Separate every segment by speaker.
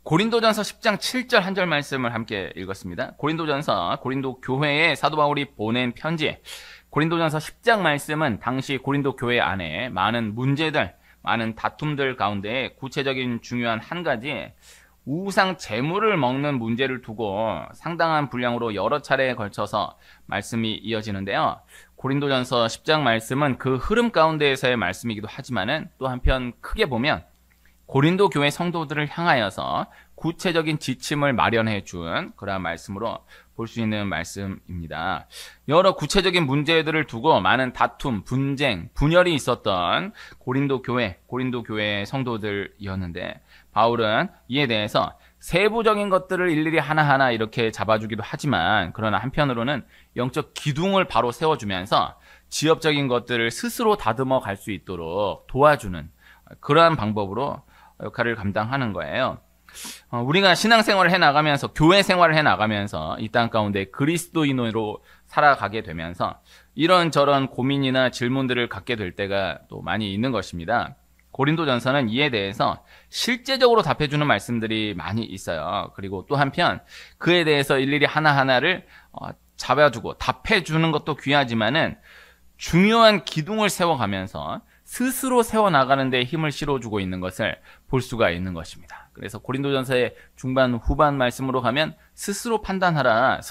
Speaker 1: 고린도전서 10장 7절 한 절 말씀을 함께 읽었습니다. 고린도전서, 고린도 교회에 사도 바울이 보낸 편지. 고린도전서 10장 말씀은 당시 고린도 교회 안에 많은 문제들, 많은 다툼들 가운데 구체적인 중요한 한 가지, 우상 제물을 먹는 문제를 두고 상당한 분량으로 여러 차례에 걸쳐서 말씀이 이어지는데요. 고린도전서 10장 말씀은 그 흐름 가운데에서의 말씀이기도 하지만은 또 한편 크게 보면 고린도 교회 성도들을 향하여서 구체적인 지침을 마련해 준 그러한 말씀으로 볼 수 있는 말씀입니다. 여러 구체적인 문제들을 두고 많은 다툼, 분쟁, 분열이 있었던 고린도 교회 성도들이었는데 바울은 이에 대해서 세부적인 것들을 일일이 하나하나 이렇게 잡아주기도 하지만 그러나 한편으로는 영적 기둥을 바로 세워주면서 지엽적인 것들을 스스로 다듬어 갈 수 있도록 도와주는 그러한 방법으로 역할을 감당하는 거예요. 우리가 신앙생활을 해나가면서 교회 생활을 해나가면서 이 땅 가운데 그리스도인으로 살아가게 되면서 이런저런 고민이나 질문들을 갖게 될 때가 또 많이 있는 것입니다. 고린도전서는 이에 대해서 실제적으로 답해주는 말씀들이 많이 있어요. 그리고 또 한편 그에 대해서 일일이 하나하나를 잡아주고 답해주는 것도 귀하지만은 중요한 기둥을 세워가면서 스스로 세워나가는 데 힘을 실어주고 있는 것을 볼 수가 있는 것입니다. 그래서 고린도전서의 중반 후반 말씀으로 가면 스스로 판단하라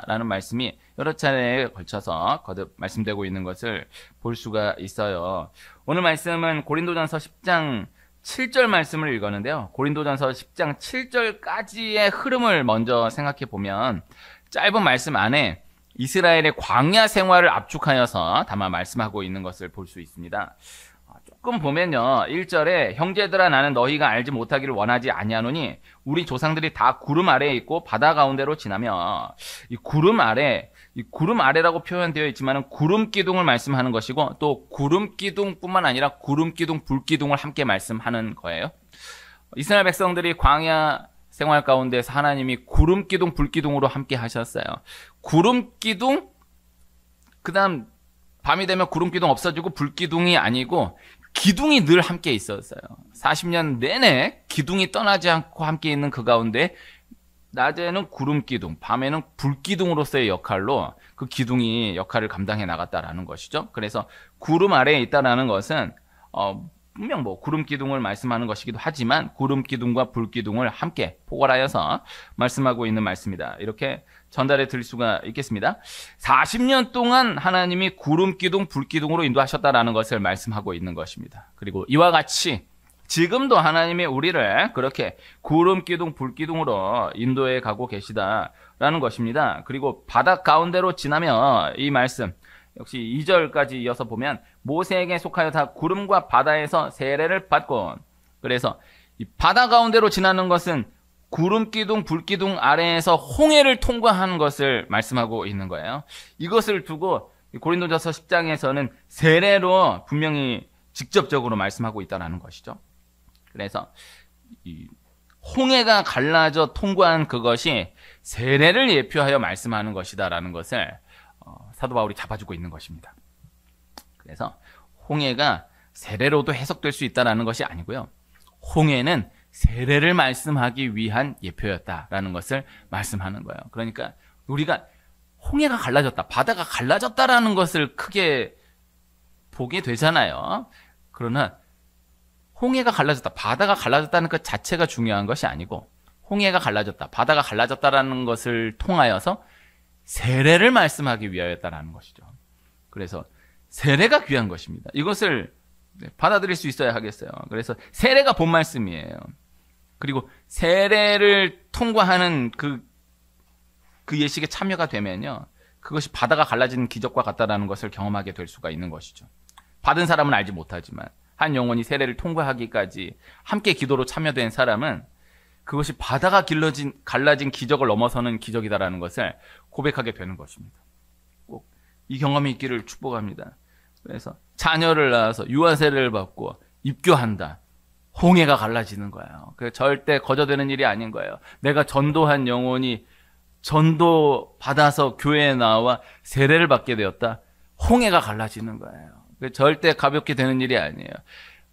Speaker 1: 라는 말씀이 여러 차례에 걸쳐서 거듭 말씀되고 있는 것을 볼 수가 있어요. 오늘 말씀은 고린도전서 10장 7절 말씀을 읽었는데요. 고린도전서 10장 7절까지의 흐름을 먼저 생각해 보면 짧은 말씀 안에 이스라엘의 광야 생활을 압축하여서 담아 말씀하고 있는 것을 볼 수 있습니다. 조금 보면요. 1절에 형제들아 나는 너희가 알지 못하기를 원하지 아니하노니 우리 조상들이 다 구름 아래에 있고 바다 가운데로 지나며 이 구름 아래라고 표현되어 있지만 구름 기둥을 말씀하는 것이고 또 구름 기둥뿐만 아니라 구름 기둥, 불 기둥을 함께 말씀하는 거예요. 이스라엘 백성들이 광야 생활 가운데서 하나님이 구름 기둥, 불 기둥으로 함께 하셨어요. 구름 기둥, 그 다음 밤이 되면 구름 기둥 없어지고 불 기둥이 아니고 기둥이 늘 함께 있었어요. 40년 내내 기둥이 떠나지 않고 함께 있는 그 가운데 낮에는 구름 기둥, 밤에는 불 기둥으로서의 역할로 그 기둥이 역할을 감당해 나갔다라는 것이죠. 그래서 구름 아래에 있다라는 것은 분명 구름 기둥을 말씀하는 것이기도 하지만 구름 기둥과 불 기둥을 함께 포괄하여서 말씀하고 있는 말씀이다. 이렇게 전달해 드릴 수가 있겠습니다. 40년 동안 하나님이 구름 기둥, 불 기둥으로 인도하셨다라는 것을 말씀하고 있는 것입니다. 그리고 이와 같이 지금도 하나님이 우리를 그렇게 구름 기둥, 불 기둥으로 인도해 가고 계시다라는 것입니다. 그리고 바다 가운데로 지나며 이 말씀 역시 2절까지 이어서 보면 모세에게 속하여 다 구름과 바다에서 세례를 받고, 그래서 이 바다 가운데로 지나는 것은 구름 기둥, 불 기둥 아래에서 홍해를 통과하는 것을 말씀하고 있는 거예요. 이것을 두고 고린도전서 10장에서는 세례로 분명히 직접적으로 말씀하고 있다는 것이죠. 그래서 이 홍해가 갈라져 통과한 그것이 세례를 예표하여 말씀하는 것이다라는 것을 사도 바울이 잡아주고 있는 것입니다. 그래서 홍해가 세례로도 해석될 수 있다는 것이 아니고요. 홍해는 세례를 말씀하기 위한 예표였다라는 것을 말씀하는 거예요. 그러니까 우리가 홍해가 갈라졌다, 바다가 갈라졌다라는 것을 크게 보게 되잖아요. 그러나 홍해가 갈라졌다, 바다가 갈라졌다는 것 자체가 중요한 것이 아니고 홍해가 갈라졌다, 바다가 갈라졌다라는 것을 통하여서 세례를 말씀하기 위하였다라는 것이죠. 그래서 세례가 귀한 것입니다. 이것을 받아들일 수 있어야 하겠어요. 그래서 세례가 본 말씀이에요. 그리고 세례를 통과하는 그 예식에 참여가 되면요, 그것이 바다가 갈라지는 기적과 같다라는 것을 경험하게 될 수가 있는 것이죠. 받은 사람은 알지 못하지만 한 영혼이 세례를 통과하기까지 함께 기도로 참여된 사람은 그것이 바다가 갈라진 기적을 넘어서는 기적이다라는 것을 고백하게 되는 것입니다. 꼭 이 경험이 있기를 축복합니다. 그래서 자녀를 낳아서 유아세례를 받고 입교한다. 홍해가 갈라지는 거예요. 절대 거저되는 일이 아닌 거예요. 내가 전도한 영혼이 전도 받아서 교회에 나와 세례를 받게 되었다. 홍해가 갈라지는 거예요. 절대 가볍게 되는 일이 아니에요.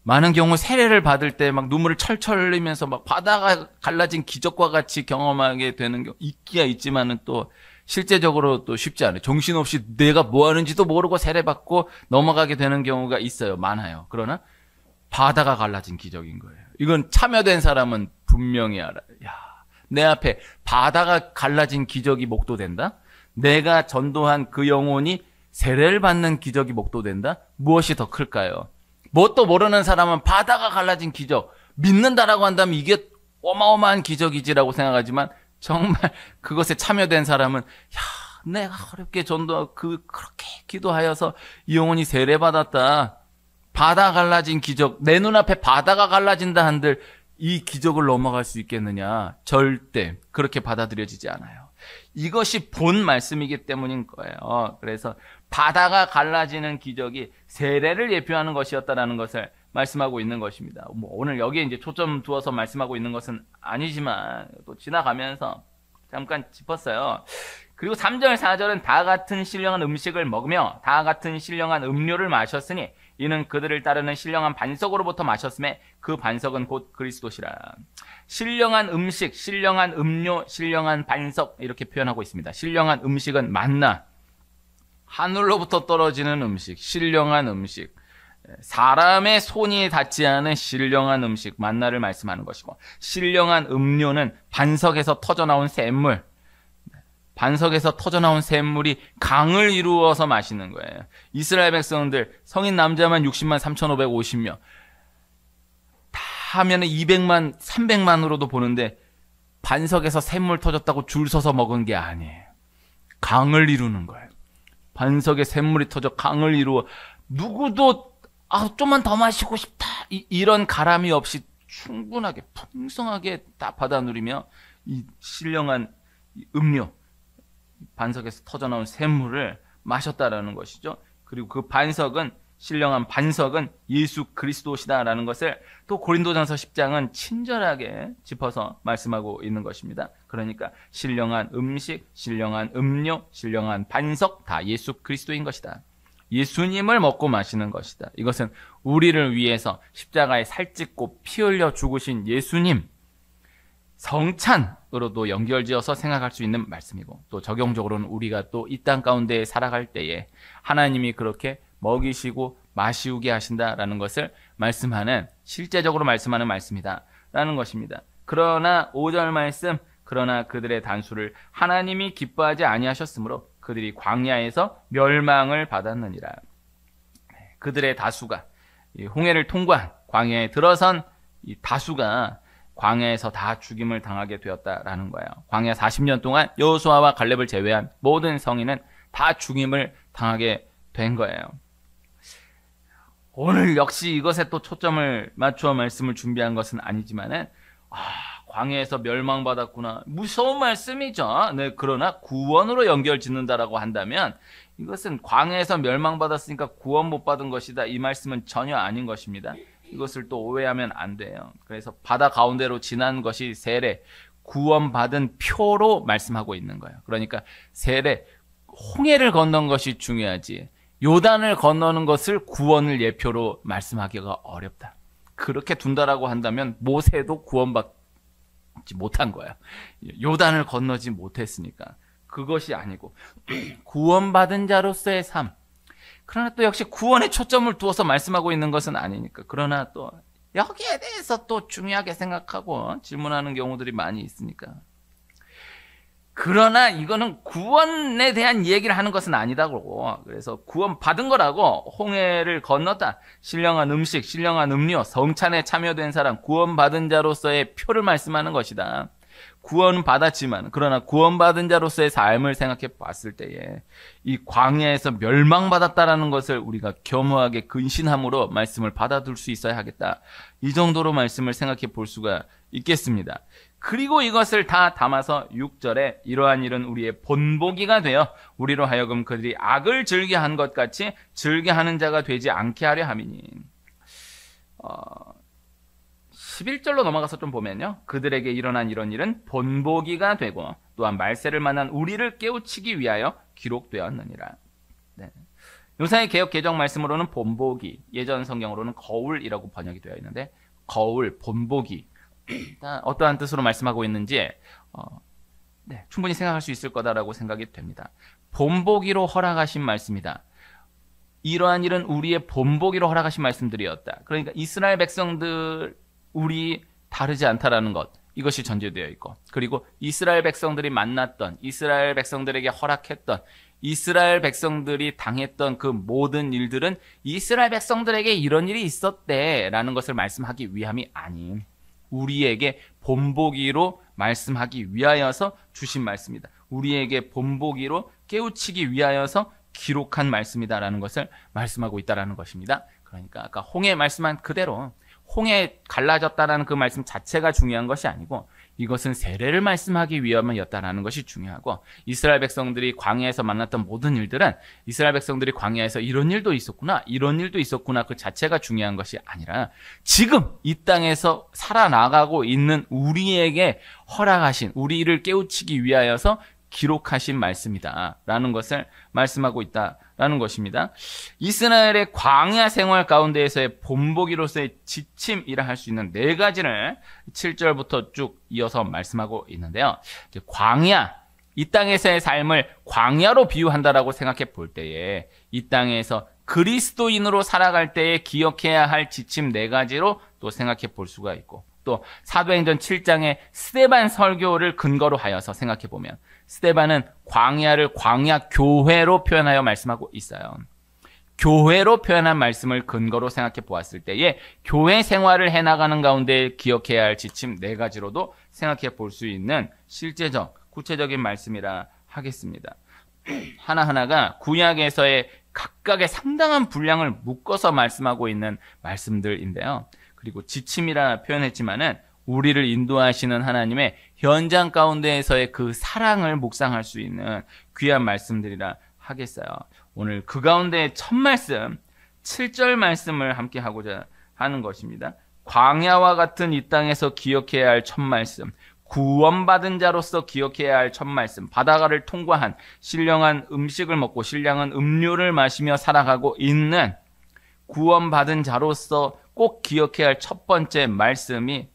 Speaker 1: 많은 경우 세례를 받을 때 막 눈물을 철철 흘리면서 막 바다가 갈라진 기적과 같이 경험하게 되는 경우 있기야 있지만은 또 실제적으로 또 쉽지 않아요. 정신없이 내가 뭐 하는지도 모르고 세례받고 넘어가게 되는 경우가 있어요. 많아요. 그러나 바다가 갈라진 기적인 거예요. 이건 참여된 사람은 분명히 알아요. 야, 내 앞에 바다가 갈라진 기적이 목도된다? 내가 전도한 그 영혼이 세례를 받는 기적이 목도된다? 무엇이 더 클까요? 뭣도 모르는 사람은 바다가 갈라진 기적, 믿는다라고 한다면 이게 어마어마한 기적이지라고 생각하지만 정말 그것에 참여된 사람은 야, 내가 어렵게 그렇게 기도하여서 이 영혼이 세례받았다. 바다 갈라진 기적, 내 눈앞에 바다가 갈라진다 한들 이 기적을 넘어갈 수 있겠느냐? 절대 그렇게 받아들여지지 않아요. 이것이 본 말씀이기 때문인 거예요. 그래서 바다가 갈라지는 기적이 세례를 예표하는 것이었다라는 것을 말씀하고 있는 것입니다. 뭐 오늘 여기에 이제 초점 두어서 말씀하고 있는 것은 아니지만 또 지나가면서 잠깐 짚었어요. 그리고 3절, 4절은 다 같은 신령한 음식을 먹으며 다 같은 신령한 음료를 마셨으니 이는 그들을 따르는 신령한 반석으로부터 마셨음에 그 반석은 곧 그리스도시라. 신령한 음식, 신령한 음료, 신령한 반석 이렇게 표현하고 있습니다. 신령한 음식은 만나, 하늘로부터 떨어지는 음식, 신령한 음식, 사람의 손이 닿지 않은 신령한 음식, 만나를 말씀하는 것이고, 신령한 음료는 반석에서 터져나온 샘물, 반석에서 터져나온 샘물이 강을 이루어서 마시는 거예요. 이스라엘 백성들 성인 남자만 60만 3,550명, 다 하면 200만 300만으로도 보는데 반석에서 샘물 터졌다고 줄 서서 먹은 게 아니에요. 강을 이루는 거예요. 반석에 샘물이 터져 강을 이루어 누구도 좀만 더 마시고 싶다 이런 가람이 없이 충분하게 풍성하게 다 받아 누리며 이 신령한 음료, 반석에서 터져나온 샘물을 마셨다라는 것이죠. 그리고 그 반석은, 신령한 반석은 예수 그리스도시다라는 것을 또 고린도전서 10장은 친절하게 짚어서 말씀하고 있는 것입니다. 그러니까 신령한 음식, 신령한 음료, 신령한 반석 다 예수 그리스도인 것이다. 예수님을 먹고 마시는 것이다. 이것은 우리를 위해서 십자가에 살찢고 피 흘려 죽으신 예수님 성찬으로도 연결지어서 생각할 수 있는 말씀이고, 또 적용적으로는 우리가 또 이 땅 가운데 살아갈 때에 하나님이 그렇게 먹이시고 마시우게 하신다라는 것을 말씀하는, 실제적으로 말씀하는 말씀이다라는 것입니다. 그러나 5절 말씀, 그러나 그들의 단수를 하나님이 기뻐하지 아니하셨으므로 그들이 광야에서 멸망을 받았느니라. 그들의 다수가, 홍해를 통과한 광야에 들어선 이 다수가 광야에서 다 죽임을 당하게 되었다라는 거예요. 광야 40년 동안 여호수아와 갈렙을 제외한 모든 성인은 다 죽임을 당하게 된 거예요. 오늘 역시 이것에 또 초점을 맞추어 말씀을 준비한 것은 아니지만은, 광야에서 멸망받았구나. 무서운 말씀이죠. 네, 그러나 구원으로 연결 짓는다라고 한다면 이것은 광야에서 멸망받았으니까 구원 못 받은 것이다. 이 말씀은 전혀 아닌 것입니다. 이것을 또 오해하면 안 돼요. 그래서 바다 가운데로 지난 것이 세례, 구원받은 표로 말씀하고 있는 거예요. 그러니까 세례, 홍해를 건넌 것이 중요하지 요단을 건너는 것을 구원을 예표로 말씀하기가 어렵다. 그렇게 둔다라고 한다면 모세도 구원받지 못한 거야. 요단을 건너지 못했으니까. 그것이 아니고 구원받은 자로서의 삶. 그러나 또 역시 구원에 초점을 두어서 말씀하고 있는 것은 아니니까. 그러나 또 여기에 대해서 또 중요하게 생각하고 질문하는 경우들이 많이 있으니까. 그러나 이거는 구원에 대한 얘기를 하는 것은 아니다고. 그래서 구원 받은 거라고, 홍해를 건넜다, 신령한 음식, 신령한 음료, 성찬에 참여된 사람, 구원 받은 자로서의 표를 말씀하는 것이다. 구원 받았지만, 그러나 구원 받은 자로서의 삶을 생각해 봤을 때에 이 광야에서 멸망받았다라는 것을 우리가 겸허하게 근신함으로 말씀을 받아둘 수 있어야 하겠다. 이 정도로 말씀을 생각해 볼 수가 있겠습니다. 그리고 이것을 다 담아서 6절에 이러한 일은 우리의 본보기가 되어 우리로 하여금 그들이 악을 즐겨한 것 같이 즐겨하는 자가 되지 않게 하려 함이니. 11절로 넘어가서 좀 보면요. 그들에게 일어난 이런 일은 본보기가 되고 또한 말세를 만난 우리를 깨우치기 위하여 기록되었느니라. 네. 요사의 개역 개정 말씀으로는 본보기, 예전 성경으로는 거울이라고 번역이 되어 있는데 거울, 본보기 어떠한 뜻으로 말씀하고 있는지 네, 충분히 생각할 수 있을 거다라고 생각이 됩니다. 본보기로 허락하신 말씀이다. 이러한 일은 우리의 본보기로 허락하신 말씀들이었다. 그러니까 이스라엘 백성들 우리 다르지 않다라는 것, 이것이 전제되어 있고, 그리고 이스라엘 백성들이 만났던, 이스라엘 백성들에게 허락했던, 이스라엘 백성들이 당했던 그 모든 일들은 이스라엘 백성들에게 이런 일이 있었대라는 것을 말씀하기 위함이 아닌 우리에게 본보기로 말씀하기 위하여서 주신 말씀이다. 우리에게 본보기로 깨우치기 위하여서 기록한 말씀이다라는 것을 말씀하고 있다라는 것입니다. 그러니까 아까 홍해 말씀한 그대로 홍해 갈라졌다라는 그 말씀 자체가 중요한 것이 아니고 이것은 세례를 말씀하기 위함이었다라는 것이 중요하고, 이스라엘 백성들이 광야에서 만났던 모든 일들은 이스라엘 백성들이 광야에서 이런 일도 있었구나, 이런 일도 있었구나 그 자체가 중요한 것이 아니라 지금 이 땅에서 살아나가고 있는 우리에게 허락하신, 우리를 깨우치기 위하여서 기록하신 말씀이다라는 것을 말씀하고 있다라는 것입니다. 이스라엘의 광야 생활 가운데에서의 본보기로서의 지침이라 할 수 있는 네 가지를 7절부터 쭉 이어서 말씀하고 있는데요. 광야, 이 땅에서의 삶을 광야로 비유한다라고 생각해 볼 때에 이 땅에서 그리스도인으로 살아갈 때에 기억해야 할 지침 네 가지로 또 생각해 볼 수가 있고, 또 사도행전 7장의 스데반 설교를 근거로 하여서 생각해 보면 스데반은 광야를 광야 교회로 표현하여 말씀하고 있어요. 교회로 표현한 말씀을 근거로 생각해 보았을 때에 교회 생활을 해나가는 가운데 기억해야 할 지침 네 가지로도 생각해 볼 수 있는 실제적, 구체적인 말씀이라 하겠습니다. 하나하나가 구약에서의 각각의 상당한 분량을 묶어서 말씀하고 있는 말씀들인데요. 그리고 지침이라 표현했지만은 우리를 인도하시는 하나님의 현장 가운데에서의 그 사랑을 묵상할 수 있는 귀한 말씀들이라 하겠어요. 오늘 그 가운데 첫 말씀, 7절 말씀을 함께 하고자 하는 것입니다. 광야와 같은 이 땅에서 기억해야 할 첫 말씀, 구원받은 자로서 기억해야 할 첫 말씀, 바다가를 통과한 신령한 음식을 먹고 신령한 음료를 마시며 살아가고 있는 구원받은 자로서 꼭 기억해야 할 첫 번째 말씀이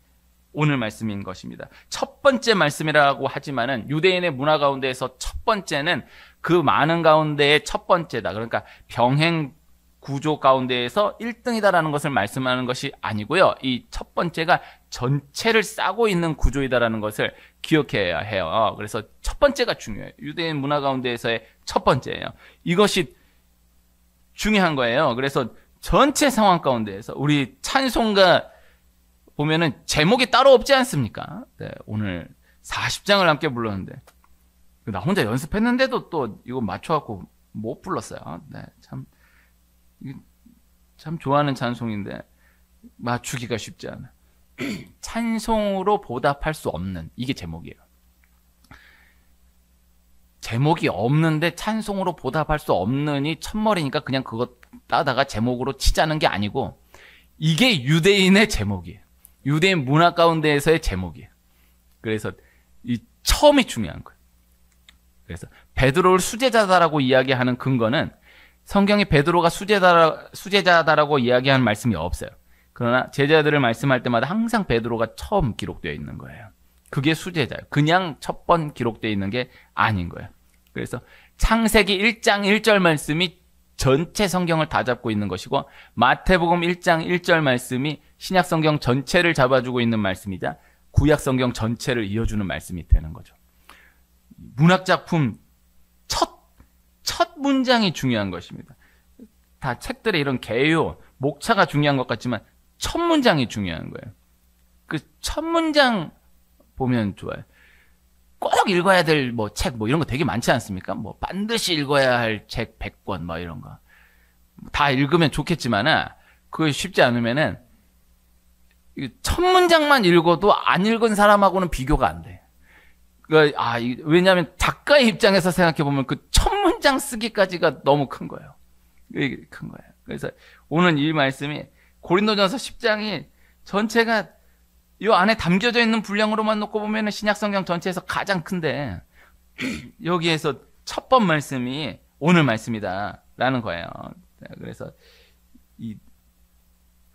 Speaker 1: 오늘 말씀인 것입니다. 첫 번째 말씀이라고 하지만은 유대인의 문화 가운데에서 첫 번째는 그 많은 가운데의 첫 번째다. 그러니까 병행 구조 가운데에서 1등이다라는 것을 말씀하는 것이 아니고요. 이 첫 번째가 전체를 싸고 있는 구조이다라는 것을 기억해야 해요. 그래서 첫 번째가 중요해요. 유대인 문화 가운데에서의 첫 번째예요. 이것이 중요한 거예요. 그래서 전체 상황 가운데에서 우리 찬송가 보면은 제목이 따로 없지 않습니까? 네, 오늘 40장을 함께 불렀는데 나 혼자 연습했는데도 또 이거 맞춰갖고 못 불렀어요. 네, 참 좋아하는 찬송인데 맞추기가 쉽지 않아. 찬송으로 보답할 수 없는, 이게 제목이에요. 제목이 없는데 찬송으로 보답할 수 없는이 첫머리니까 그냥 그거 따다가 제목으로 치자는 게 아니고 이게 유대인의 제목이에요. 유대인 문화 가운데에서의 제목이에요. 그래서 이 처음이 중요한 거예요. 그래서 베드로를 수제자다라고 이야기하는 근거는 성경이 베드로가 수제자다라고 이야기하는 말씀이 없어요. 그러나 제자들을 말씀할 때마다 항상 베드로가 처음 기록되어 있는 거예요. 그게 수제자예요. 그냥 첫 번 기록되어 있는 게 아닌 거예요. 그래서 창세기 1장 1절 말씀이 전체 성경을 다 잡고 있는 것이고, 마태복음 1장 1절 말씀이 신약 성경 전체를 잡아주고 있는 말씀이자 구약 성경 전체를 이어주는 말씀이 되는 거죠. 문학 작품 첫 문장이 중요한 것입니다. 다 책들의 이런 개요, 목차가 중요한 것 같지만 첫 문장이 중요한 거예요. 그 첫 문장 보면 좋아요. 꼭 읽어야 될 책 이런 거 되게 많지 않습니까? 반드시 읽어야 할 책 100권 이런 거. 다 읽으면 좋겠지만은 그게 쉽지 않으면은 첫 문장만 읽어도 안 읽은 사람하고는 비교가 안 돼. 왜냐하면 작가의 입장에서 생각해 보면 그 첫 문장 쓰기까지가 너무 큰 거예요. 이게 큰 거예요. 그래서 오늘 이 말씀이 고린도전서 10장이 전체가 이 안에 담겨져 있는 분량으로만 놓고 보면 신약성경 전체에서 가장 큰데 여기에서 첫 번 말씀이 오늘 말씀이다 있다라는 거예요. 그래서 이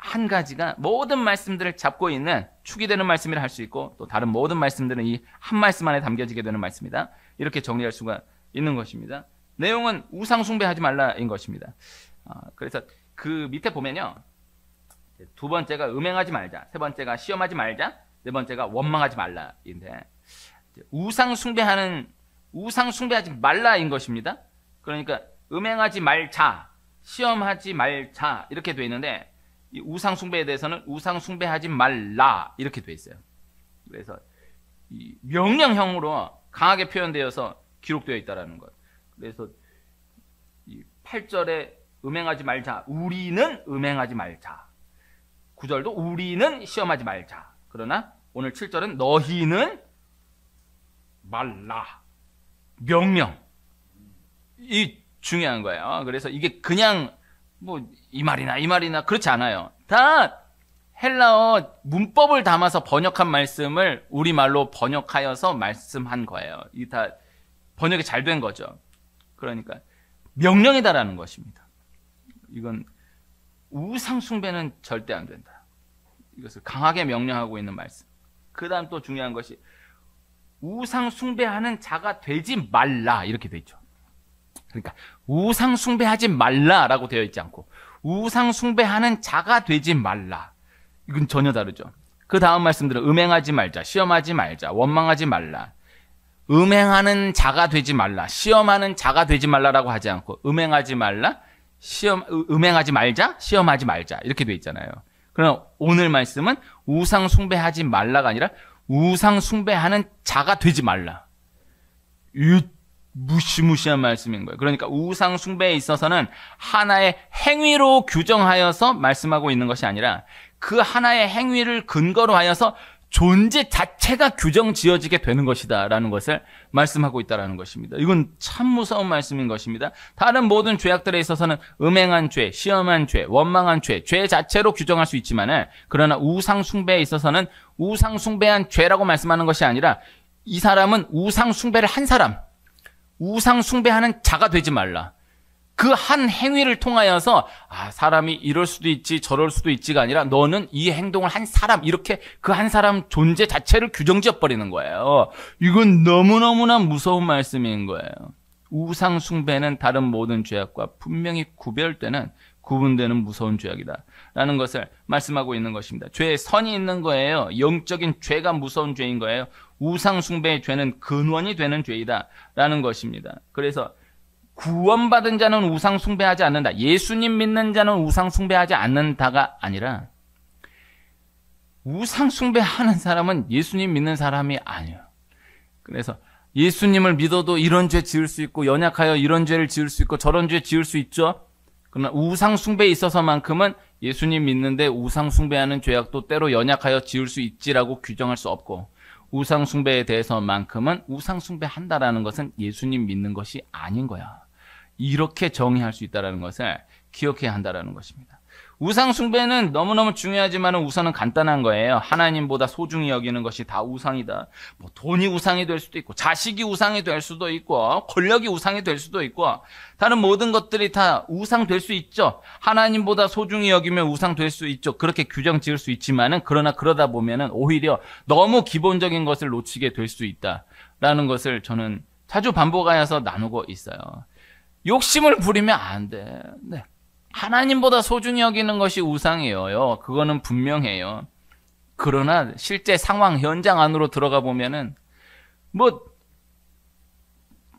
Speaker 1: 한 가지가 모든 말씀들을 잡고 있는 축이 되는 말씀이라 할 수 있고, 또 다른 모든 말씀들은 이 한 말씀 안에 담겨지게 되는 말씀이다. 이렇게 정리할 수가 있는 것입니다. 내용은 우상 숭배하지 말라인 것입니다. 그래서 그 밑에 보면요, 두 번째가 음행하지 말자, 세 번째가 시험하지 말자, 네 번째가 원망하지 말라인데, 우상 숭배하지 말라인 것입니다. 그러니까 음행하지 말자, 시험하지 말자 이렇게 돼 있는데, 이 우상 숭배에 대해서는 우상 숭배하지 말라 이렇게 돼 있어요. 그래서 이 명령형으로 강하게 표현되어서 기록되어 있다라는 것. 그래서 이 8절에 음행하지 말자, 우리는 음행하지 말자. 9절도 우리는 시험하지 말자. 그러나 오늘 7절은 너희는 말라. 명령. 이 중요한 거예요. 그래서 이게 그냥 뭐 이 말이나 그렇지 않아요. 다 헬라어 문법을 담아서 번역한 말씀을 우리말로 번역하여서 말씀한 거예요. 이게 다 번역이 잘 된 거죠. 그러니까 명령이다라는 것입니다. 이건 우상 숭배는 절대 안 된다. 이것을 강하게 명령하고 있는 말씀. 그 다음 또 중요한 것이 우상 숭배하는 자가 되지 말라 이렇게 되어 있죠. 그러니까 우상 숭배하지 말라라고 되어 있지 않고 우상 숭배하는 자가 되지 말라. 이건 전혀 다르죠. 그 다음 말씀들은 음행하지 말자, 시험하지 말자, 원망하지 말라. 음행하는 자가 되지 말라, 시험하는 자가 되지 말라라고 하지 않고 음행하지 말라, 음행하지 말자, 시험하지 말자 이렇게 되어 있잖아요. 그럼 오늘 말씀은 우상 숭배하지 말라가 아니라 우상 숭배하는 자가 되지 말라. 이 무시무시한 말씀인 거예요. 그러니까 우상 숭배에 있어서는 하나의 행위로 규정하여서 말씀하고 있는 것이 아니라 그 하나의 행위를 근거로 하여서 존재 자체가 규정 지어지게 되는 것이다 라는 것을 말씀하고 있다는 것입니다. 이건 참 무서운 말씀인 것입니다. 다른 모든 죄악들에 있어서는 음행한 죄, 시험한 죄, 원망한 죄, 죄 자체로 규정할 수 있지만 그러나 우상 숭배에 있어서는 우상 숭배한 죄라고 말씀하는 것이 아니라 이 사람은 우상 숭배를 한 사람, 우상 숭배하는 자가 되지 말라. 그 한 행위를 통하여서 사람이 이럴 수도 있지 저럴 수도 있지가 아니라 너는 이 행동을 한 사람, 이렇게 그 한 사람 존재 자체를 규정지어 버리는 거예요. 이건 너무너무나 무서운 말씀인 거예요. 우상 숭배는 다른 모든 죄악과 분명히 구분되는 무서운 죄악이다 라는 것을 말씀하고 있는 것입니다. 죄에 선이 있는 거예요. 영적인 죄가 무서운 죄인 거예요. 우상 숭배의 죄는 근원이 되는 죄이다 라는 것입니다. 그래서 구원받은 자는 우상 숭배하지 않는다, 예수님 믿는 자는 우상 숭배하지 않는다가 아니라 우상 숭배하는 사람은 예수님 믿는 사람이 아니에요. 그래서 예수님을 믿어도 이런 죄 지을 수 있고 연약하여 이런 죄를 지을 수 있고 저런 죄 지을 수 있죠. 그러나 우상 숭배에 있어서만큼은 예수님 믿는데 우상 숭배하는 죄악도 때로 연약하여 지을 수 있지라고 규정할 수 없고, 우상 숭배에 대해서만큼은 우상 숭배한다라는 것은 예수님 믿는 것이 아닌 거야. 이렇게 정의할 수 있다는 것을 기억해야 한다는 것입니다. 우상 숭배는 너무너무 중요하지만 우선은 간단한 거예요. 하나님보다 소중히 여기는 것이 다 우상이다. 뭐 돈이 우상이 될 수도 있고 자식이 우상이 될 수도 있고 권력이 우상이 될 수도 있고 다른 모든 것들이 다 우상 될 수 있죠. 하나님보다 소중히 여기면 우상 될 수 있죠. 그렇게 규정 지을 수 있지만은 그러나 그러다 보면은 오히려 너무 기본적인 것을 놓치게 될 수 있다라는 것을 저는 자주 반복하여서 나누고 있어요. 욕심을 부리면 안 돼. 네. 하나님보다 소중히 여기는 것이 우상이에요. 그거는 분명해요. 그러나 실제 상황 현장 안으로 들어가 보면은 뭐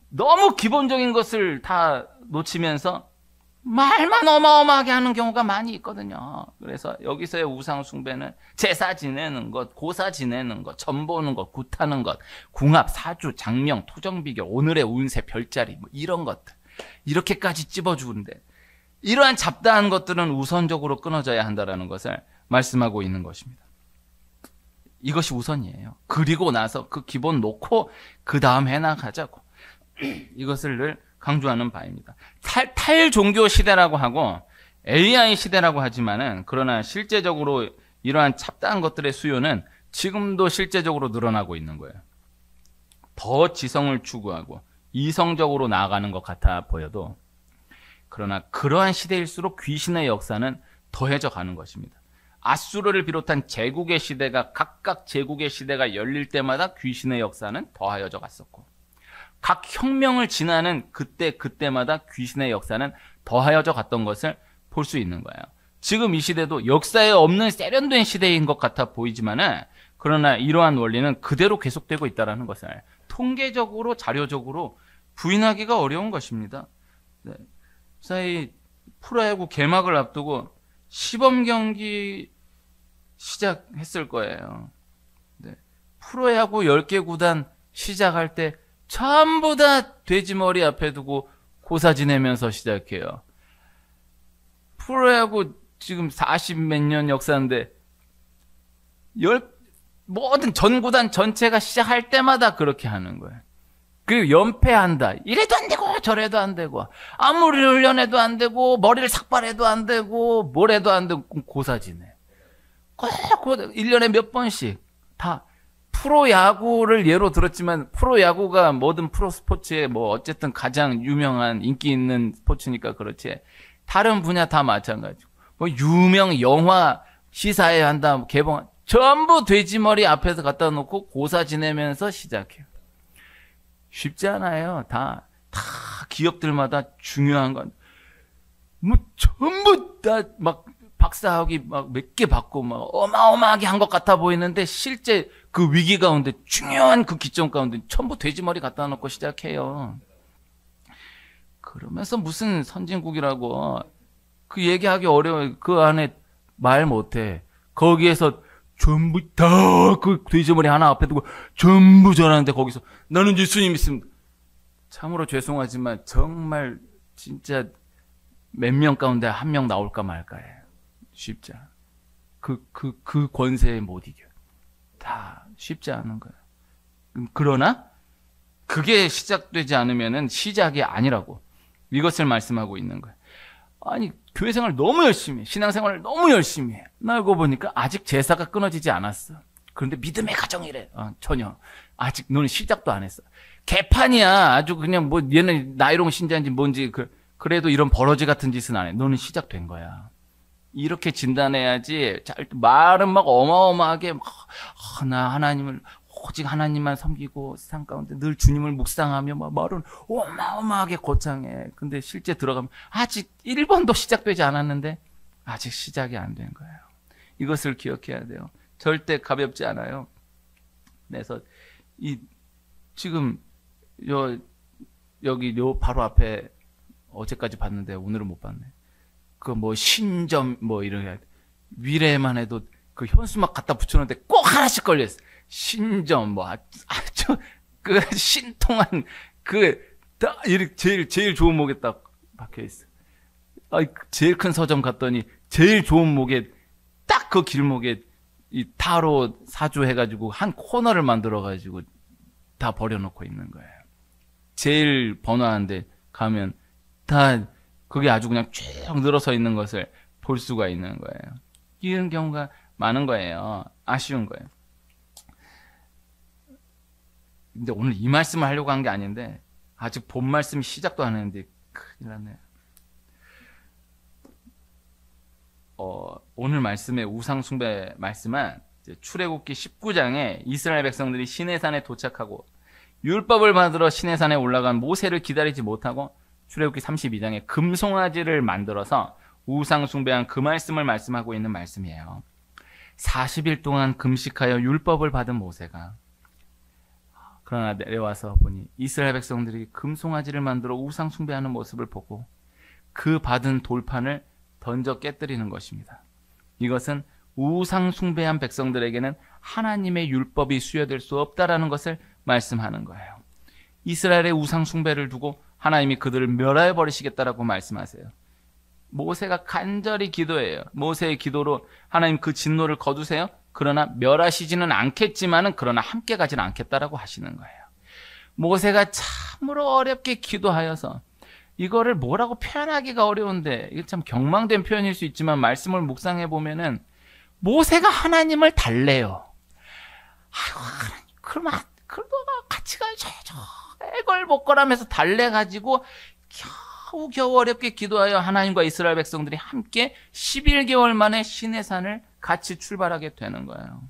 Speaker 1: 너무 기본적인 것을 다 놓치면서 말만 어마어마하게 하는 경우가 많이 있거든요. 그래서 여기서의 우상 숭배는 제사 지내는 것, 고사 지내는 것, 점 보는 것, 굿하는 것, 궁합, 사주, 장명, 토정비결, 오늘의 운세, 별자리 뭐 이런 것들 이렇게까지 찝어주는데 이러한 잡다한 것들은 우선적으로 끊어져야 한다는 것을 말씀하고 있는 것입니다. 이것이 우선이에요. 그리고 나서 그 기본 놓고 그 다음 해나가자고. 이것을 늘 강조하는 바입니다. 탈종교 시대라고 하고 AI 시대라고 하지만은 그러나 실제적으로 이러한 잡다한 것들의 수요는 지금도 실제적으로 늘어나고 있는 거예요. 더 지성을 추구하고 이성적으로 나아가는 것 같아 보여도 그러나 그러한 시대일수록 귀신의 역사는 더해져 가는 것입니다. 아수르를 비롯한 제국의 시대가 각각 제국의 시대가 열릴 때마다 귀신의 역사는 더하여져 갔었고 각 혁명을 지나는 그때마다 귀신의 역사는 더하여져 갔던 것을 볼 수 있는 거예요. 지금 이 시대도 역사에 없는 세련된 시대인 것 같아 보이지만은 그러나 이러한 원리는 그대로 계속되고 있다는 것을 통계적으로 자료적으로 부인하기가 어려운 것입니다. 네. 사이 프로야구 개막을 앞두고 시범 경기 시작했을 거예요. 네. 프로야구 10개 구단 시작할 때 전부 다 돼지머리 앞에 두고 고사 지내면서 시작해요. 프로야구 지금 40 몇 년 역사인데 모든 전 구단 전체가 시작할 때마다 그렇게 하는 거예요. 그리고 연패한다. 이래도 안 되고 저래도 안 되고 아무리 훈련해도 안 되고 머리를 삭발해도 안 되고 뭘 해도 안 되고 고사 지내. 꼭 1년에 몇 번씩 다 프로야구를 예로 들었지만 프로야구가 모든 프로스포츠에 뭐 어쨌든 가장 유명한 인기 있는 스포츠니까 그렇지 다른 분야 다 마찬가지고 뭐 유명 영화 시사회 한다 개봉 전부 돼지머리 앞에서 갖다 놓고 고사 지내면서 시작해요. 쉽지 않아요. 다 기업들마다 중요한 건 뭐 전부 다 막 박사학위 막 몇 개 받고 막 어마어마하게 한 것 같아 보이는데 실제 그 위기 가운데 중요한 그 기점 가운데 전부 돼지머리 갖다 놓고 시작해요. 그러면서 무슨 선진국이라고 그 얘기하기 어려워요. 그 안에 말 못해. 거기에서 전부 다 그 돼지머리 하나 앞에 두고 전부 전하는데 거기서 나는 예수님 있으면 참으로 죄송하지만 정말 진짜 몇 명 가운데 한 명 나올까 말까예요. 쉽지 않아. 그 권세에 못 이겨. 다 쉽지 않은 거예요. 그러나 그게 시작되지 않으면은 시작이 아니라고 이것을 말씀하고 있는 거예요. 아니 교회 생활 너무 열심히 해. 신앙생활을 너무 열심히 해. 알고 보니까 아직 제사가 끊어지지 않았어. 그런데 믿음의 가정이래. 전혀. 아직 너는 시작도 안 했어. 개판이야. 아주 그냥 뭐 얘는 나이롱 신자인지 뭔지 그래도 이런 버러지 같은 짓은 안 해. 너는 시작된 거야. 이렇게 진단해야지. 말은 막 어마어마하게 나 하나님을 오직 하나님만 섬기고 세상 가운데 늘 주님을 묵상하며 막 말은 어마어마하게 거창해. 근데 실제 들어가면 아직 1번도 시작되지 않았는데 아직 시작이 안 된 거예요. 이것을 기억해야 돼요. 절대 가볍지 않아요. 그래서 지금 여기 바로 앞에 어제까지 봤는데 오늘은 못 봤네. 그 뭐 신점 뭐 이런 위례만 해도 그 현수막 갖다 붙여놓는데 꼭 하나씩 걸려있어. 신점 뭐 아주 그 신통한 제일 좋은 목에 딱 박혀있어. 제일 큰 서점 갔더니 제일 좋은 목에 딱 그 길목에 이 타로 사주 해가지고 한 코너를 만들어가지고 다 버려놓고 있는 거예요. 제일 번화한데 가면 다 그게 아주 그냥 쭉 늘어서 있는 것을 볼 수가 있는 거예요. 이런 경우가 많은 거예요. 아쉬운 거예요. 근데 오늘 이 말씀을 하려고 한 게 아닌데 아직 본 말씀이 시작도 안 했는데 큰일 났네요. 오늘 말씀의 우상숭배 말씀은 출애굽기 19장에 이스라엘 백성들이 시내산에 도착하고 율법을 받으러 시내산에 올라간 모세를 기다리지 못하고 출애굽기 32장에 금송아지를 만들어서 우상숭배한 그 말씀을 말씀하고 있는 말씀이에요. 40일 동안 금식하여 율법을 받은 모세가 그러나 내려와서 보니 이스라엘 백성들이 금송아지를 만들어 우상숭배하는 모습을 보고 그 받은 돌판을 던져 깨뜨리는 것입니다. 이것은 우상숭배한 백성들에게는 하나님의 율법이 수여될 수 없다라는 것을 말씀하는 거예요. 이스라엘의 우상숭배를 두고 하나님이 그들을 멸하여 버리시겠다라고 말씀하세요. 모세가 간절히 기도해요. 모세의 기도로 하나님 그 진노를 거두세요. 그러나 멸하시지는 않겠지만은 그러나 함께 가지는 않겠다라고 하시는 거예요. 모세가 참으로 어렵게 기도하여서 이거를 뭐라고 표현하기가 어려운데 이게 참 경망된 표현일 수 있지만 말씀을 묵상해 보면은 모세가 하나님을 달래요. 아유, 그러면 같이 가야죠. 애걸복걸하면서 달래가지고 겨우 어렵게 기도하여 하나님과 이스라엘 백성들이 함께 11개월 만에 시내산을 같이 출발하게 되는 거예요.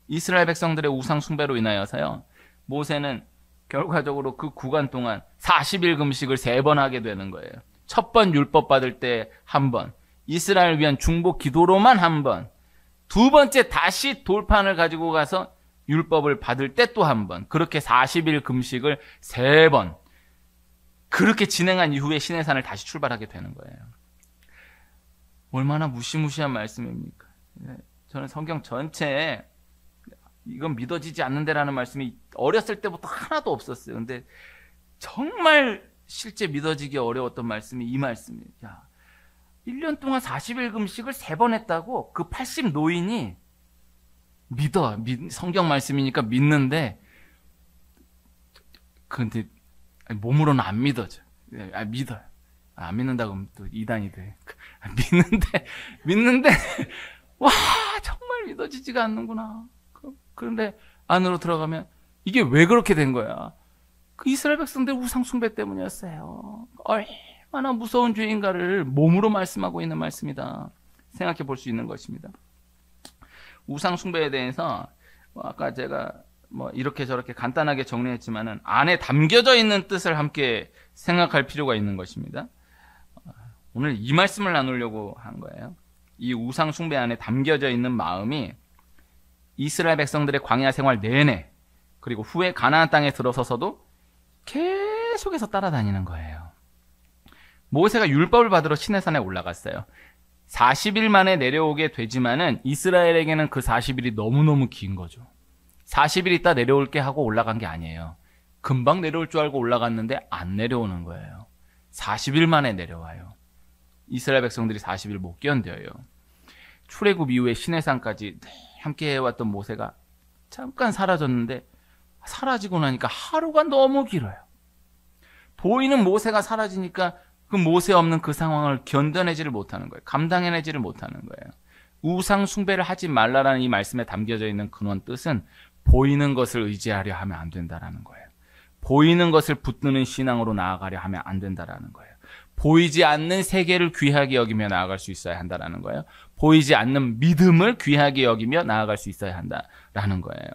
Speaker 1: 이스라엘 백성들의 우상 숭배로 인하여서요, 모세는 결과적으로 그 구간 동안 40일 금식을 3번 하게 되는 거예요. 첫 번 율법 받을 때 1번, 이스라엘 위한 중보 기도로만 1번, 두 번째 다시 돌판을 가지고 가서 율법을 받을 때 또 1번, 그렇게 40일 금식을 3번, 그렇게 진행한 이후에 시내산을 다시 출발하게 되는 거예요. 얼마나 무시무시한 말씀입니까? 저는 성경 전체에 이건 믿어지지 않는데라는 말씀이 어렸을 때부터 하나도 없었어요. 근데 정말 실제 믿어지기 어려웠던 말씀이 이 말씀이에요. 야, 1년 동안 40일 금식을 3번 했다고 그 80 노인이 성경 말씀이니까 믿는데, 근데 몸으로는 안 믿어져. 믿어요. 안 믿는다고 하면 또 이단이 돼. 믿는데 와, 정말 믿어지지가 않는구나. 그런데 안으로 들어가면 이게 왜 그렇게 된 거야? 그 이스라엘 백성들 우상 숭배 때문이었어요. 얼마나 무서운 죄인가를 몸으로 말씀하고 있는 말씀이다. 생각해 볼 수 있는 것입니다. 우상 숭배에 대해서 아까 제가 이렇게 저렇게 간단하게 정리했지만은 안에 담겨져 있는 뜻을 함께 생각할 필요가 있는 것입니다. 오늘 이 말씀을 나누려고 한 거예요. 이 우상 숭배 안에 담겨져 있는 마음이 이스라엘 백성들의 광야 생활 내내, 그리고 후에 가나안 땅에 들어서서도 계속해서 따라다니는 거예요. 모세가 율법을 받으러 시내산에 올라갔어요. 40일 만에 내려오게 되지만은 이스라엘에게는 그 40일이 너무너무 긴 거죠. 40일 있다 내려올게 하고 올라간 게 아니에요. 금방 내려올 줄 알고 올라갔는데 안 내려오는 거예요. 40일 만에 내려와요. 이스라엘 백성들이 40일 못 견뎌요. 출애굽 이후에 시내산까지 함께 해왔던 모세가 잠깐 사라졌는데, 사라지고 나니까 하루가 너무 길어요. 보이는 모세가 사라지니까 그 모세 없는 그 상황을 견뎌내지를 못하는 거예요. 감당해내지를 못하는 거예요. 우상 숭배를 하지 말라라는 이 말씀에 담겨져 있는 근원 뜻은 보이는 것을 의지하려 하면 안 된다라는 거예요. 보이는 것을 붙드는 신앙으로 나아가려 하면 안 된다라는 거예요. 보이지 않는 세계를 귀하게 여기며 나아갈 수 있어야 한다라는 거예요. 보이지 않는 믿음을 귀하게 여기며 나아갈 수 있어야 한다라는 거예요.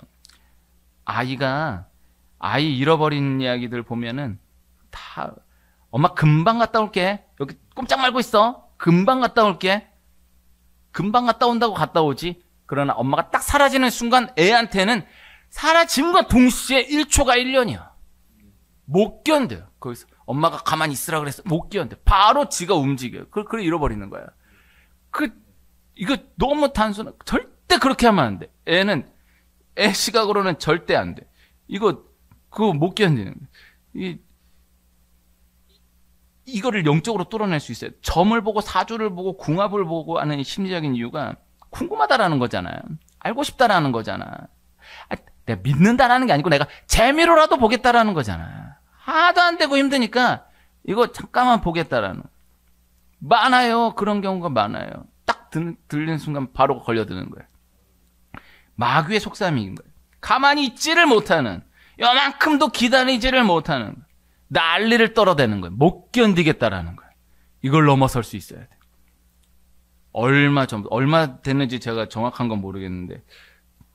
Speaker 1: 아이 잃어버린 이야기들 보면은 다 엄마 금방 갔다 올게. 여기 꼼짝 말고 있어. 금방 갔다 올게. 금방 갔다 온다고 갔다 오지. 그러나 엄마가 딱 사라지는 순간 애한테는 사라짐과 동시에 1초가 1년이야. 못 견뎌요. 거기서 엄마가 가만히 있으라 그랬어. 못 견뎌. 바로 지가 움직여요. 그걸 잃어버리는 거야. 이거 너무 단순한, 절대 그렇게 하면 안 돼. 애 시각으로는 절대 안 돼. 그거 못 견디는 거야. 이거를 영적으로 뚫어낼 수 있어요. 점을 보고 사주를 보고 궁합을 보고 하는 심리적인 이유가 궁금하다라는 거잖아요. 알고 싶다라는 거잖아. 내가 믿는다라는 게 아니고 내가 재미로라도 보겠다라는 거잖아. 하도 안 되고 힘드니까 이거 잠깐만 보겠다라는. 많아요. 그런 경우가 많아요. 딱 들리는 순간 바로 걸려드는 거예요. 마귀의 속셈인 거예요. 가만히 있지를 못하는, 요만큼도 기다리지를 못하는, 난리를 떨어대는 거예요. 못 견디겠다라는 거예요. 이걸 넘어설 수 있어야 돼. 얼마 됐는지 제가 정확한 건 모르겠는데,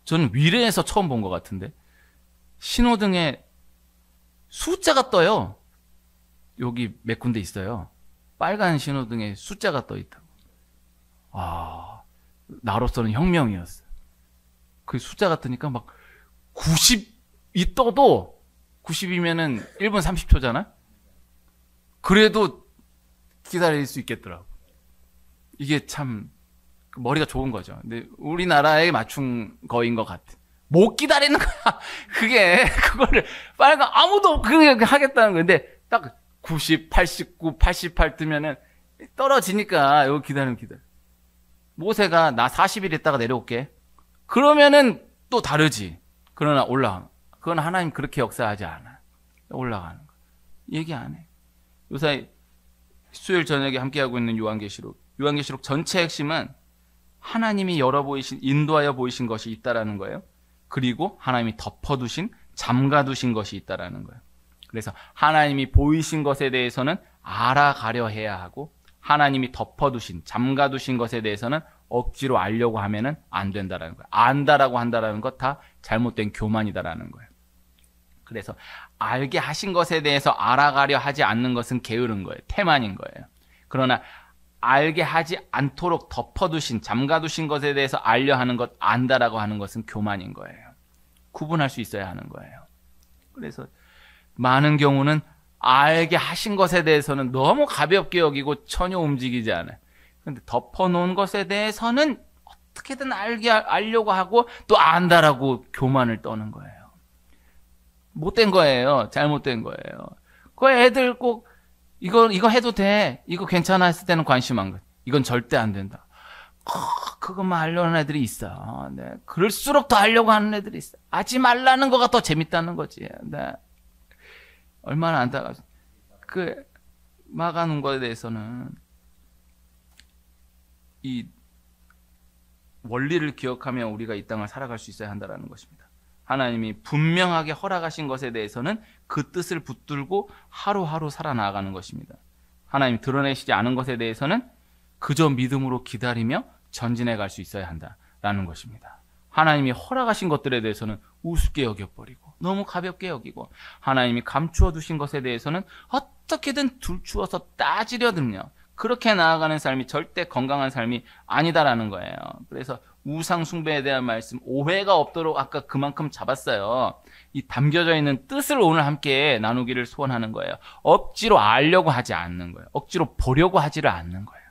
Speaker 1: 저는 위례에서 처음 본 것 같은데, 신호등에 숫자가 떠요. 여기 몇 군데 있어요. 빨간 신호등에 숫자가 떠 있다고. 나로서는 혁명이었어요. 그 숫자가 뜨니까 막 90이 떠도 90이면은 1분 30초잖아? 그래도 기다릴 수 있겠더라고. 이게 참 머리가 좋은 거죠. 근데 우리나라에 맞춘 거인 것 같아. 못 기다리는 거야. 그거를 아무도 그게 하겠다는 건데, 딱 90, 89, 88 뜨면은 떨어지니까 여기 기다려. 모세가 나 40일 있다가 내려올게. 그러면은 또 다르지. 그러나 그건 하나님 그렇게 역사하지 않아. 올라가는 거. 얘기 안 해. 요새 수요일 저녁에 함께하고 있는 요한계시록 전체 핵심은 하나님이 인도하여 보이신 것이 있다라는 거예요. 그리고 하나님이 덮어두신, 잠가두신 것이 있다라는 거예요. 그래서 하나님이 보이신 것에 대해서는 알아가려 해야 하고, 하나님이 덮어두신, 잠가두신 것에 대해서는 억지로 알려고 하면은 안 된다라는 거예요. 안다라고 한다라는 것 다 잘못된 교만이다라는 거예요. 그래서 알게 하신 것에 대해서 알아가려 하지 않는 것은 게으른 거예요. 태만인 거예요. 그러나 알게 하지 않도록 덮어두신, 잠가두신 것에 대해서 알려 하는 것, 안다라고 하는 것은 교만인 거예요. 구분할 수 있어야 하는 거예요. 그래서 많은 경우는 알게 하신 것에 대해서는 너무 가볍게 여기고 전혀 움직이지 않아요. 그런데 덮어놓은 것에 대해서는 어떻게든 알려고 하고 또 안다라고 교만을 떠는 거예요. 못된 거예요. 잘못된 거예요. 그 애들 꼭 이거 해도 돼. 이거 괜찮아 했을 때는 관심한 것. 이건 절대 안 된다. 그것만 하려는 애들이 있어. 네. 그럴수록 더 하려고 하는 애들이 있어. 하지 말라는 거가 더 재밌다는 거지. 네. 얼마나 안타까워. 막아놓은 거에 대해서는 이 원리를 기억하며 우리가 이 땅을 살아갈 수 있어야 한다는 것입니다. 하나님이 분명하게 허락하신 것에 대해서는 그 뜻을 붙들고 하루하루 살아나가는 것입니다. 하나님이 드러내시지 않은 것에 대해서는 그저 믿음으로 기다리며 전진해 갈 수 있어야 한다라는 것입니다. 하나님이 허락하신 것들에 대해서는 우습게 여겨버리고 너무 가볍게 여기고, 하나님이 감추어 두신 것에 대해서는 어떻게든 둘추어서 따지려 들며 그렇게 나아가는 삶이 절대 건강한 삶이 아니다라는 거예요. 그래서 우상 숭배에 대한 말씀, 오해가 없도록 아까 그만큼 잡았어요. 이 담겨져 있는 뜻을 오늘 함께 나누기를 소원하는 거예요. 억지로 알려고 하지 않는 거예요. 억지로 보려고 하지를 않는 거예요.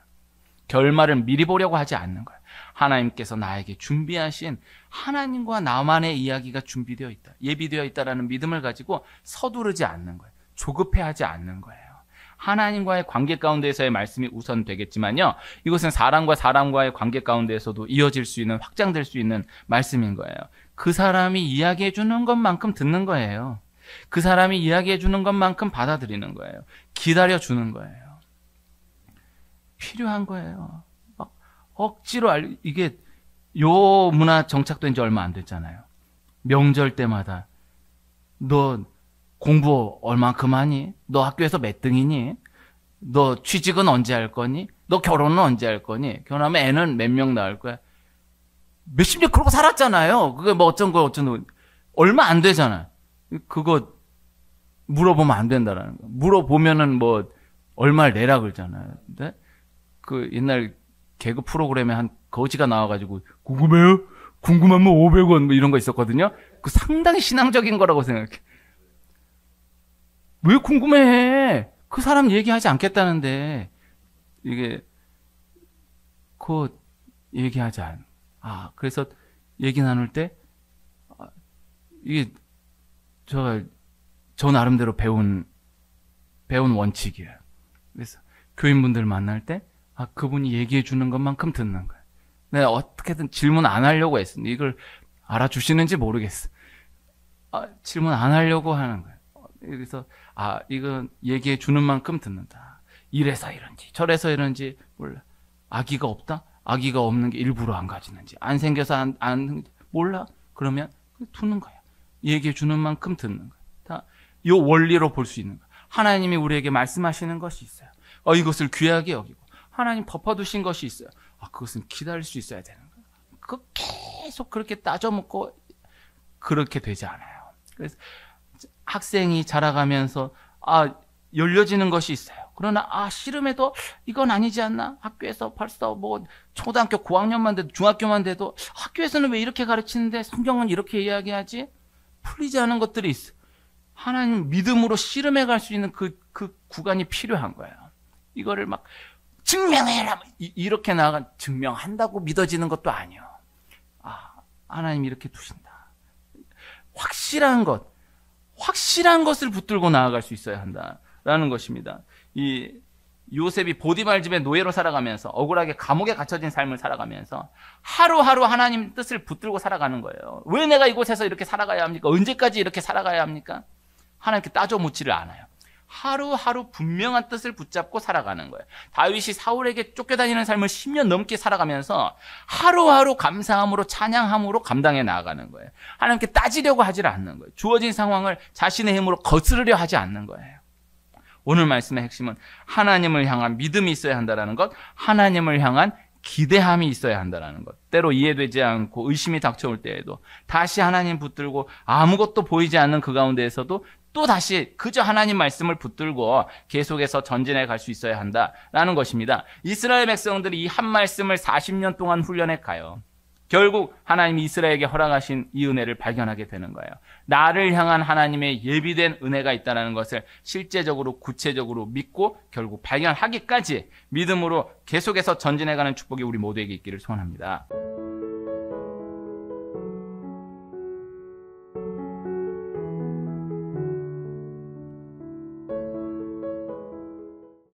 Speaker 1: 결말을 미리 보려고 하지 않는 거예요. 하나님께서 나에게 준비하신 하나님과 나만의 이야기가 준비되어 있다, 예비되어 있다라는 믿음을 가지고 서두르지 않는 거예요. 조급해하지 않는 거예요. 하나님과의 관계 가운데에서의 말씀이 우선 되겠지만요, 이것은 사람과 사람과의 관계 가운데에서도 이어질 수 있는, 확장될 수 있는 말씀인 거예요. 그 사람이 이야기해 주는 것만큼 듣는 거예요. 그 사람이 이야기해 주는 것만큼 받아들이는 거예요. 기다려 주는 거예요. 필요한 거예요. 막 억지로 이게 요 문화 정착된 지 얼마 안 됐잖아요. 명절 때마다 너 공부 얼만큼 하니? 너 학교에서 몇 등이니? 너 취직은 언제 할 거니? 너 결혼은 언제 할 거니? 결혼하면 애는 몇 명 낳을 거야? 몇십 년 그러고 살았잖아요. 그게 뭐 어쩐 거 얼마 안 되잖아. 그거 물어보면 안 된다라는 거. 물어보면은 뭐 얼마를 내라 그러잖아요. 근데 그 옛날 개그 프로그램에 한 거지가 나와가지고 궁금해요? 궁금하면 500원 뭐 이런 거 있었거든요. 그 상당히 신앙적인 거라고 생각해. 왜 궁금해해? 그 사람 얘기하지 않겠다는데 이게 그 얘기하지 않. 그래서 얘기 나눌 때 이게 저 나름대로 배운 원칙이에요. 그래서 교인분들 만날 때 그분이 얘기해 주는 것만큼 듣는 거예요. 내가 어떻게든 질문 안 하려고 했는데 이걸 알아주시는지 모르겠어. 질문 안 하려고 하는 거예요. 그래서 이건 얘기해 주는 만큼 듣는다. 이래서 이런지 저래서 이런지 몰라. 아기가 없다? 아기가 없는 게 일부러 안 가지는지, 안 생겨서 안 몰라? 그러면 두는 거야. 얘기해 주는 만큼 듣는 거야. 다 이 원리로 볼 수 있는 거야. 하나님이 우리에게 말씀하시는 것이 있어요. 이것을 귀하게 여기고 하나님 덮어두신 것이 있어요. 그것은 기다릴 수 있어야 되는 거야. 계속 그렇게 따져먹고 그렇게 되지 않아요. 그래서 학생이 자라가면서 열려지는 것이 있어요. 그러나 씨름해도 이건 아니지 않나? 학교에서 벌써 뭐 초등학교 고학년만 돼도, 중학교만 돼도 학교에서는 왜 이렇게 가르치는데 성경은 이렇게 이야기하지? 풀리지 않은 것들이 있어. 하나님 믿음으로 씨름해 갈 수 있는 그 구간이 필요한 거예요. 이거를 막 증명해라 이렇게 나아가 증명한다고 믿어지는 것도 아니요. 하나님 이렇게 두신다. 확실한 것을 붙들고 나아갈 수 있어야 한다라는 것입니다. 이 요셉이 보디발 집의 노예로 살아가면서 억울하게 감옥에 갇혀진 삶을 살아가면서 하루하루 하나님 뜻을 붙들고 살아가는 거예요. 왜 내가 이곳에서 이렇게 살아가야 합니까? 언제까지 이렇게 살아가야 합니까? 하나님께 따져 묻지를 않아요. 하루하루 분명한 뜻을 붙잡고 살아가는 거예요. 다윗이 사울에게 쫓겨다니는 삶을 10년 넘게 살아가면서 하루하루 감사함으로 찬양함으로 감당해 나아가는 거예요. 하나님께 따지려고 하지 않는 거예요. 주어진 상황을 자신의 힘으로 거스르려 하지 않는 거예요. 오늘 말씀의 핵심은 하나님을 향한 믿음이 있어야 한다는 것, 하나님을 향한 기대함이 있어야 한다는 것. 때로 이해되지 않고 의심이 닥쳐올 때에도 다시 하나님 붙들고 아무것도 보이지 않는 그 가운데에서도 또 다시 그저 하나님 말씀을 붙들고 계속해서 전진해 갈 수 있어야 한다라는 것입니다. 이스라엘 백성들이 이 한 말씀을 40년 동안 훈련해 가요. 결국 하나님이 이스라엘에게 허락하신 이 은혜를 발견하게 되는 거예요. 나를 향한 하나님의 예비된 은혜가 있다는 것을 실제적으로 구체적으로 믿고 결국 발견하기까지 믿음으로 계속해서 전진해가는 축복이 우리 모두에게 있기를 소원합니다.